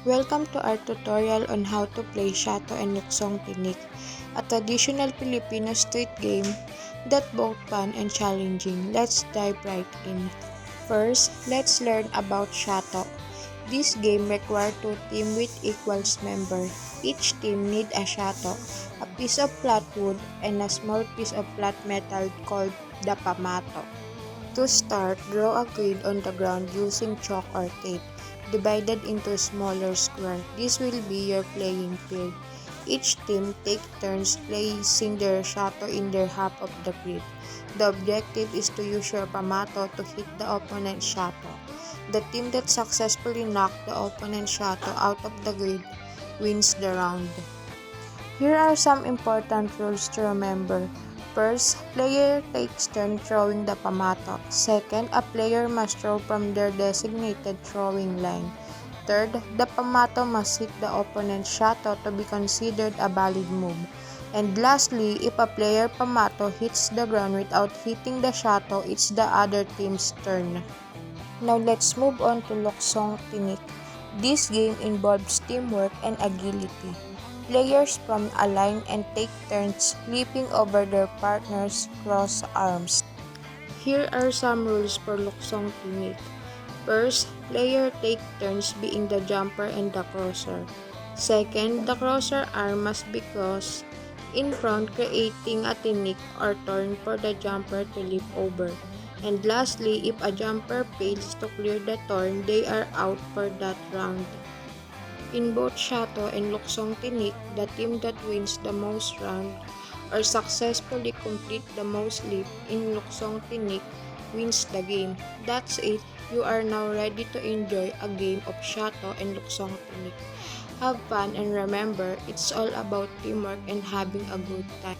Welcome to our tutorial on how to play Shato and Luksong Tinik, a traditional Filipino street game that both fun and challenging. Let's dive right in. First, let's learn about Shato. This game requires two teams with equals members. Each team need a shato, a piece of flat wood, and a small piece of flat metal called the pamato. To start, draw a grid on the ground using chalk or tape, divided into smaller squares. This will be your playing field. Each team take turns placing their shato in their half of the grid. The objective is to use your pamato to hit the opponent's shato. The team that successfully knocks the opponent's shato out of the grid wins the round. Here are some important rules to remember. First, player takes turn throwing the pamato. Second, a player must throw from their designated throwing line. Third, the pamato must hit the opponent's shato to be considered a valid move. And lastly, if a player pamato hits the ground without hitting the shato, it's the other team's turn. Now let's move on to Luksong Tinik. This game involves teamwork and agility. Players form a line and take turns leaping over their partner's crossed arms. Here are some rules for Luksong Tinik. First, player take turns being the jumper and the crosser. Second, the crosser arm must be crossed in front, creating a tinik or turn for the jumper to leap over. And lastly, if a jumper fails to clear the turn, they are out for that round. In both Shato and Luksong Tinik, the team that wins the most round or successfully complete the most leap in Luksong Tinik wins the game. That's it. You are now ready to enjoy a game of Shato and Luksong Tinik. Have fun and remember, it's all about teamwork and having a good time.